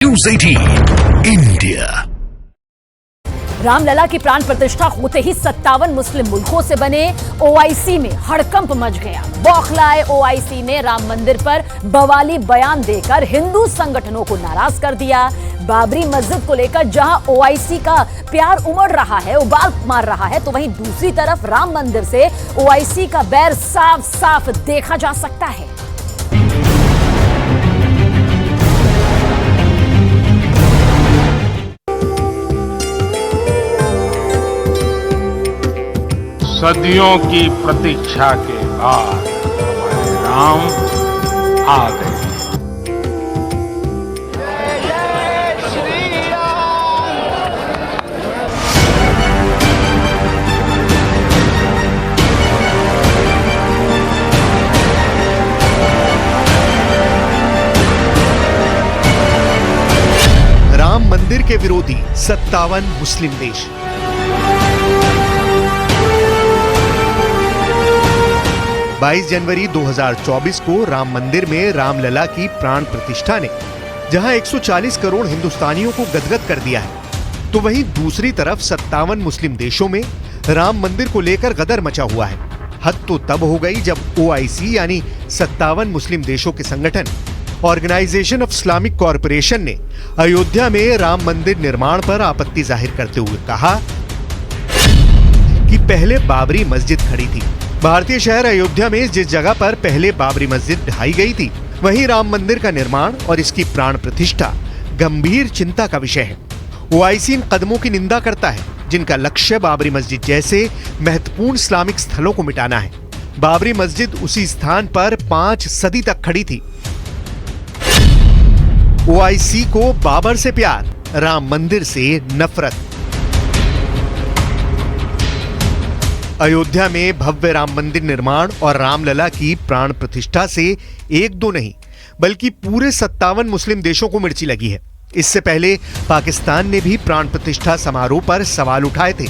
News 18 India. Ramlala की प्राण प्रतिष्ठा होते ही 57 मुस्लिम मुल्कों से बने ओआईसी में हड़कंप मच गया। बौखलाए ओआईसी ने राम मंदिर पर बवाली बयान देकर हिंदू संगठनों को नाराज कर दिया। बाबरी मस्जिद को लेकर जहां ओआईसी का प्यार उमड़ रहा है, उबाल मार रहा है, तो वहीं दूसरी तरफ राम मंदिर से ओआईसी का बैर साफ साफ देखा जा सकता है। सदियों की प्रतीक्षा के बाद हमारे राम आ गए। राम मंदिर के विरोधी 57 मुस्लिम देश। बाईस जनवरी 2024 को राम मंदिर में रामलला की प्राण प्रतिष्ठा ने जहां 140 करोड़ हिंदुस्तानियों को गदगद कर दिया है, तो वहीं दूसरी तरफ 57 मुस्लिम देशों में राम मंदिर को लेकर गदर मचा हुआ है। हद तो तब हो गई जब ओआईसी यानी 57 मुस्लिम देशों के संगठन ऑर्गेनाइजेशन ऑफ इस्लामिक कॉरपोरेशन ने अयोध्या में राम मंदिर निर्माण पर आपत्ति जाहिर करते हुए कहा कि पहले बाबरी मस्जिद खड़ी थी। भारतीय शहर अयोध्या में जिस जगह पर पहले बाबरी मस्जिद ढाई गई थी, वहीं राम मंदिर का निर्माण और इसकी प्राण प्रतिष्ठा गंभीर चिंता का विषय है। ओआईसी इन कदमों की निंदा करता है जिनका लक्ष्य बाबरी मस्जिद जैसे महत्वपूर्ण इस्लामिक स्थलों को मिटाना है। बाबरी मस्जिद उसी स्थान पर 5 सदी तक खड़ी थी। ओआईसी को बाबर से प्यार, राम मंदिर से नफरत। अयोध्या में भव्य राम मंदिर निर्माण और रामलला की प्राण प्रतिष्ठा से एक दो नहीं बल्कि पूरे 57 मुस्लिम देशों को मिर्ची लगी है। इससे पहले पाकिस्तान ने भी प्राण प्रतिष्ठा समारोह पर सवाल उठाए थे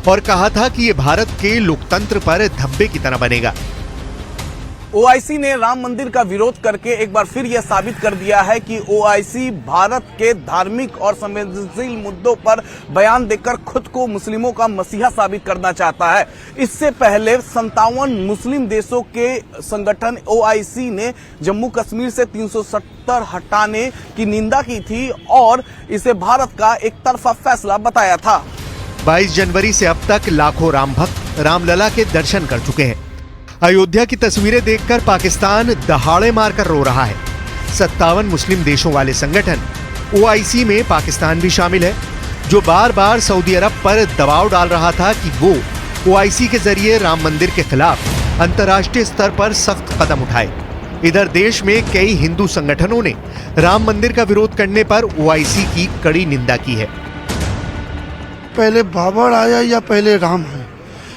और कहा था कि यह भारत के लोकतंत्र पर धब्बे की तरह बनेगा। ओआईसी ने राम मंदिर का विरोध करके एक बार फिर यह साबित कर दिया है कि ओआईसी भारत के धार्मिक और संवेदनशील मुद्दों पर बयान देकर खुद को मुस्लिमों का मसीहा साबित करना चाहता है। इससे पहले 57 मुस्लिम देशों के संगठन ओआईसी ने जम्मू कश्मीर से 370 हटाने की निंदा की थी और इसे भारत का एक तरफा फैसला बताया था। 22 जनवरी से अब तक लाखों राम भक्त रामलला के दर्शन कर चुके हैं। अयोध्या की तस्वीरें देखकर पाकिस्तान दहाड़े मारकर रो रहा है। 57 मुस्लिम देशों वाले संगठन ओआईसी में पाकिस्तान भी शामिल है, जो बार बार सऊदी अरब पर दबाव डाल रहा था कि वो ओआईसी के जरिए राम मंदिर के खिलाफ अंतर्राष्ट्रीय स्तर पर सख्त कदम उठाए। इधर देश में कई हिंदू संगठनों ने राम मंदिर का विरोध करने पर ओआईसी की कड़ी निंदा की है। पहले बाबर आया या पहले राम है?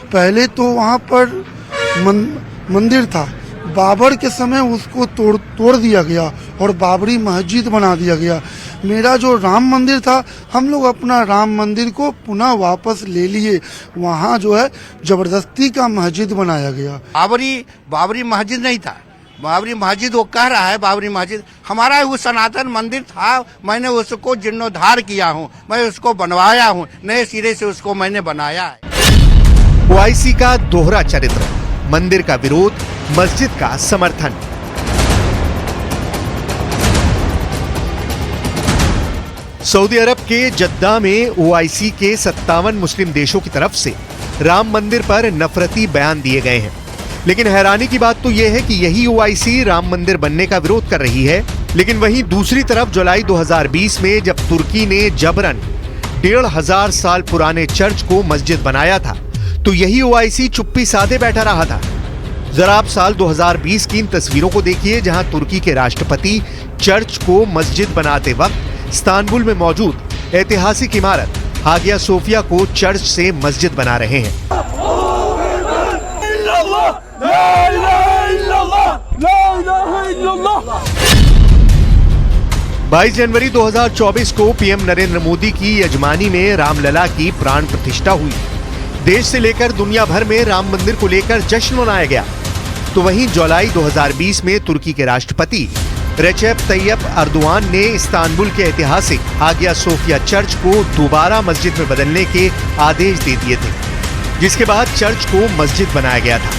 पहले तो वहाँ पर मंदिर था, बाबर के समय उसको तोड़ दिया गया और बाबरी मस्जिद बना दिया गया। मेरा जो राम मंदिर था, हम लोग अपना राम मंदिर को पुनः वापस ले लिए। वहाँ जो है जबरदस्ती का मस्जिद बनाया गया। बाबरी मस्जिद नहीं था, बाबरी मस्जिद वो कह रहा है बाबरी मस्जिद हमारा वो सनातन मंदिर था। मैंने उसको जीर्णोद्धार किया हूँ, मैं उसको बनवाया हूँ, नए सिरे से उसको मैंने बनाया है। ओआईसी का दोहरा चरित्र, मंदिर का विरोध, मस्जिद का समर्थन। सऊदी अरब के जद्दा में ओआईसी के 57 मुस्लिम देशों की तरफ से राम मंदिर पर नफरती बयान दिए गए हैं। लेकिन हैरानी की बात तो यह है कि यही ओआईसी राम मंदिर बनने का विरोध कर रही है। लेकिन वहीं दूसरी तरफ जुलाई 2020 में जब तुर्की ने जबरन 1500 साल पुराने चर्च को मस्जिद बनाया था, तो यही ओआईसी चुप्पी साधे बैठा रहा था। जरा आप साल 2020 की इन तस्वीरों को देखिए, जहां तुर्की के राष्ट्रपति चर्च को मस्जिद बनाते वक्त इस्तांबुल में मौजूद ऐतिहासिक इमारत हागिया सोफिया को चर्च से मस्जिद बना रहे हैं। 22 जनवरी 2024 को पीएम नरेंद्र मोदी की यजमानी में रामलला की प्राण प्रतिष्ठा हुई। देश से लेकर दुनिया भर में राम मंदिर को लेकर जश्न मनाया गया। तो वहीं जुलाई 2020 में तुर्की के राष्ट्रपति रेचेप तैयब अर्दोआन ने इस्तांबुल के ऐतिहासिक हागिया सोफिया चर्च को दोबारा मस्जिद में बदलने के आदेश दे दिए थे, जिसके बाद चर्च को मस्जिद बनाया गया था।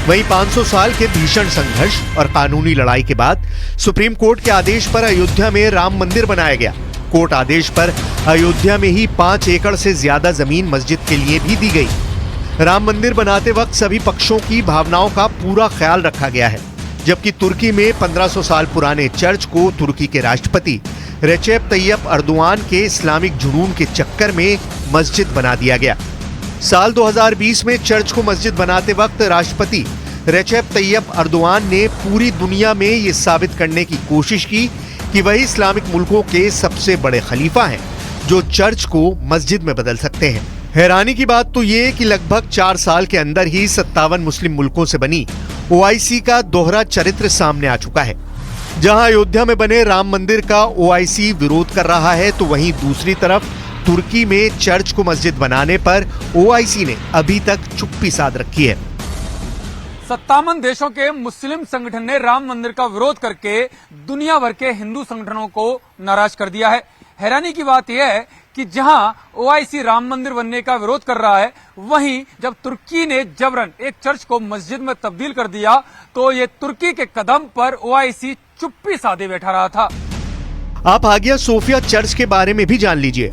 वहीं 500 साल के भीषण संघर्ष और कानूनी लड़ाई के बाद सुप्रीम कोर्ट के आदेश पर अयोध्या में राम मंदिर बनाया गया। कोर्ट आदेश पर अयोध्या में ही 5 एकड़ से ज्यादा जमीन मस्जिद के लिए भी दी गई। राम मंदिर बनाते वक्त सभी पक्षों की भावनाओं का पूरा ख्याल रखा गया है, जबकि तुर्की में 1500 साल पुराने चर्च को तुर्की के राष्ट्रपति रेचेप तैयब अर्दोआन के इस्लामिक जुनून के चक्कर में मस्जिद बना दिया गया। साल 2020 में चर्च को मस्जिद बनाते वक्त राष्ट्रपति रेचेप तैयब अर्दोआन ने पूरी दुनिया में ये साबित करने की कोशिश की कि वही इस्लामिक मुल्कों के सबसे बड़े खलीफा हैं जो चर्च को मस्जिद में बदल सकते हैं। हैरानी की बात तो ये कि लगभग 4 साल के अंदर ही 57 मुस्लिम मुल्कों से बनी ओआईसी का दोहरा चरित्र सामने आ चुका है। जहां अयोध्या में बने राम मंदिर का ओआईसी विरोध कर रहा है, तो वहीं दूसरी तरफ तुर्की में चर्च को मस्जिद बनाने पर ओआईसी ने अभी तक चुप्पी साध रखी है। 57 देशों के मुस्लिम संगठन ने राम मंदिर का विरोध करके दुनिया भर के हिंदू संगठनों को नाराज कर दिया है। हैरानी की बात यह है कि जहां ओआईसी राम मंदिर बनने का विरोध कर रहा है, वहीं जब तुर्की ने जबरन एक चर्च को मस्जिद में तब्दील कर दिया, तो ये तुर्की के कदम पर ओआईसी चुप्पी साधे बैठा रहा था। आप हागिया सोफिया चर्च के बारे में भी जान लीजिए।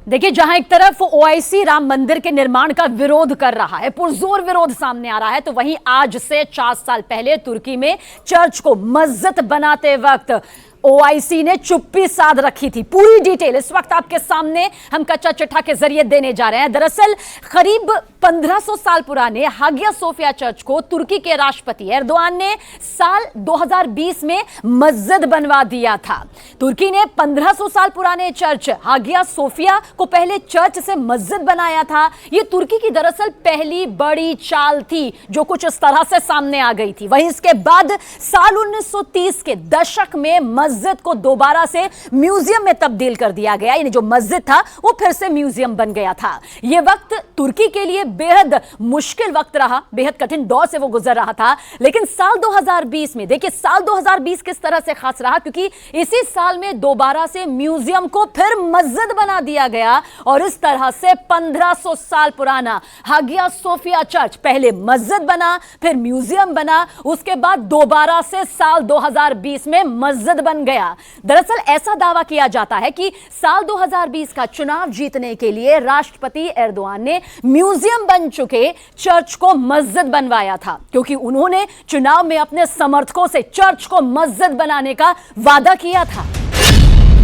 देखिए, जहां एक तरफ ओआईसी राम मंदिर के निर्माण का विरोध कर रहा है, पुरजोर विरोध सामने आ रहा है, तो वहीं आज से 4 साल पहले तुर्की में चर्च को मस्जिद बनाते वक्त ओआईसी ने चुप्पी साध रखी थी। पूरी डिटेल इस वक्त आपके सामने हम कच्चा चिट्ठा के जरिए देने जा रहे हैं। दरअसल करीब 1500 साल पुराने हागिया सोफिया चर्च को तुर्की के राष्ट्रपति एर्दोआन ने साल 2020 में मस्जिद बनवा दिया था। तुर्की ने 1500 साल पुराने चर्च हागिया सोफिया को पहले चर्च से मस्जिद बनाया था। यह तुर्की की दरअसल पहली बड़ी चाल थी जो कुछ इस तरह से सामने आ गई थी। वहीं इसके बाद साल 1930 के दशक में मस्जिद को दोबारा से म्यूजियम में तब्दील कर दिया गया, यानी जो मस्जिद था वो फिर से म्यूजियम बन गया था। यह वक्त तुर्की के लिए बेहद मुश्किल वक्त रहा, बेहद कठिन दौर से वो गुजर रहा था। लेकिन साल 2020 में देखिए, साल 2020 किस तरह से खास रहा, क्योंकि इसी साल में दोबारा से म्यूजियम को फिर मस्जिद बना दिया गया और इस तरह से 1500 साल पुराना हागिया सोफिया चर्च पहले मस्जिद बना, फिर म्यूजियम बना, उसके बाद दोबारा से साल 2020 में मस्जिद बन गया। दरअसल ऐसा दावा किया जाता है कि साल 2020 का चुनाव जीतने के लिए राष्ट्रपति एर्दोआन ने म्यूजियम बन चुके चर्च को मस्जिद बनवाया था, क्योंकि उन्होंने चुनाव में अपने समर्थकों से चर्च को मस्जिद बनाने का वादा किया था।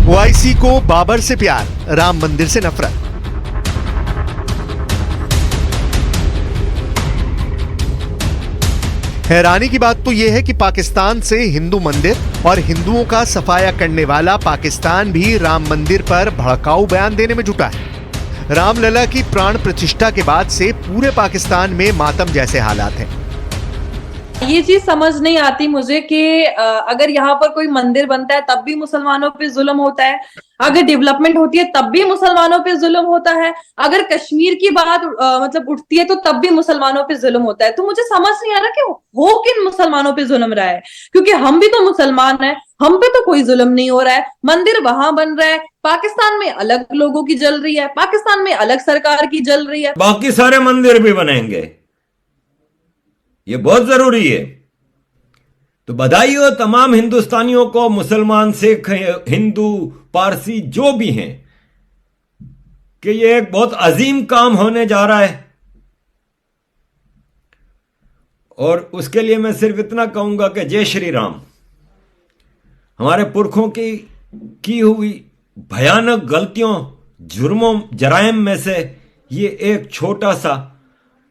ओआईसी को बाबर से प्यार, राम मंदिर से नफरत। हैरानी की बात तो यह है कि पाकिस्तान से हिंदू मंदिर और हिंदुओं का सफाया करने वाला पाकिस्तान भी राम मंदिर पर भड़काऊ बयान देने में जुटा है। रामलला की प्राण प्रतिष्ठा के बाद से पूरे पाकिस्तान में मातम जैसे हालात हैं। ये चीज समझ नहीं आती मुझे कि अगर यहाँ पर कोई मंदिर बनता है तब भी मुसलमानों पे जुल्म होता है, अगर डेवलपमेंट होती है तब भी मुसलमानों पे जुल्म होता है, अगर कश्मीर की बात मतलब उठती है तो तब भी मुसलमानों पे जुल्म होता है। तो मुझे समझ नहीं आ रहा कि हो किन मुसलमानों पे जुल्म रहा है, क्योंकि हम भी तो मुसलमान हैं, हम पे तो कोई जुल्म नहीं हो रहा है। मंदिर वहां बन रहा है, पाकिस्तान में अलग लोगों की जल रही है, पाकिस्तान में अलग सरकार की जल रही है, बाकी सारे मंदिर भी बनेंगे, ये बहुत जरूरी है। तो बधाई हो तमाम हिंदुस्तानियों को, मुसलमान, सिख, हिंदू, पारसी जो भी हैं, कि ये एक बहुत अजीम काम होने जा रहा है। और उसके लिए मैं सिर्फ इतना कहूंगा कि जय श्री राम। हमारे पुरखों की हुई भयानक गलतियों, जुर्मों, जराइम में से ये एक छोटा सा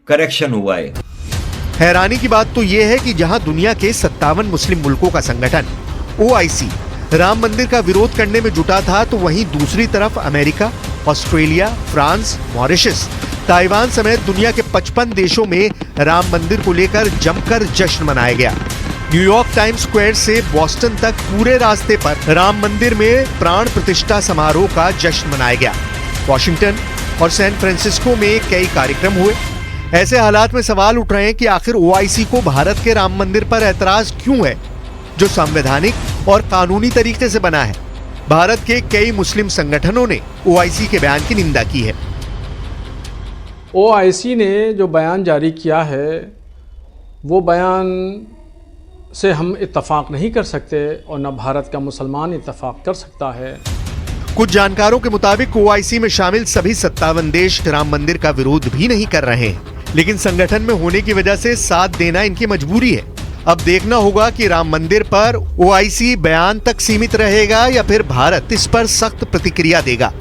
करेक्शन हुआ है। हैरानी की बात तो यह है कि जहां दुनिया के 57 मुस्लिम मुल्कों का संगठन ओआईसी राम मंदिर का विरोध करने में जुटा था, तो वहीं दूसरी तरफ America, Australia, France, Mauritius, Taiwan समेत दुनिया के 55 देशों में राम मंदिर को लेकर जमकर जश्न मनाया गया। न्यूयॉर्क टाइम्स स्क्वायर से बॉस्टन तक पूरे रास्ते पर राम मंदिर में प्राण प्रतिष्ठा समारोह का जश्न मनाया गया। वॉशिंगटन और सैन फ्रांसिस्को में कई कार्यक्रम हुए। ऐसे हालात में सवाल उठ रहे हैं कि आखिर ओआईसी को भारत के राम मंदिर पर ऐतराज क्यों है, जो संवैधानिक और कानूनी तरीके से बना है। भारत के कई मुस्लिम संगठनों ने ओआईसी के बयान की निंदा की है। ओआईसी ने जो बयान जारी किया है वो बयान से हम इत्तफाक नहीं कर सकते और न भारत का मुसलमान इत्तफाक कर सकता है। कुछ जानकारों के मुताबिक ओआईसी में शामिल सभी 57 देश राम मंदिर का विरोध भी नहीं कर रहे हैं, लेकिन संगठन में होने की वजह से साथ देना इनकी मजबूरी है। अब देखना होगा कि राम मंदिर पर ओआईसी बयान तक सीमित रहेगा या फिर भारत इस पर सख्त प्रतिक्रिया देगा।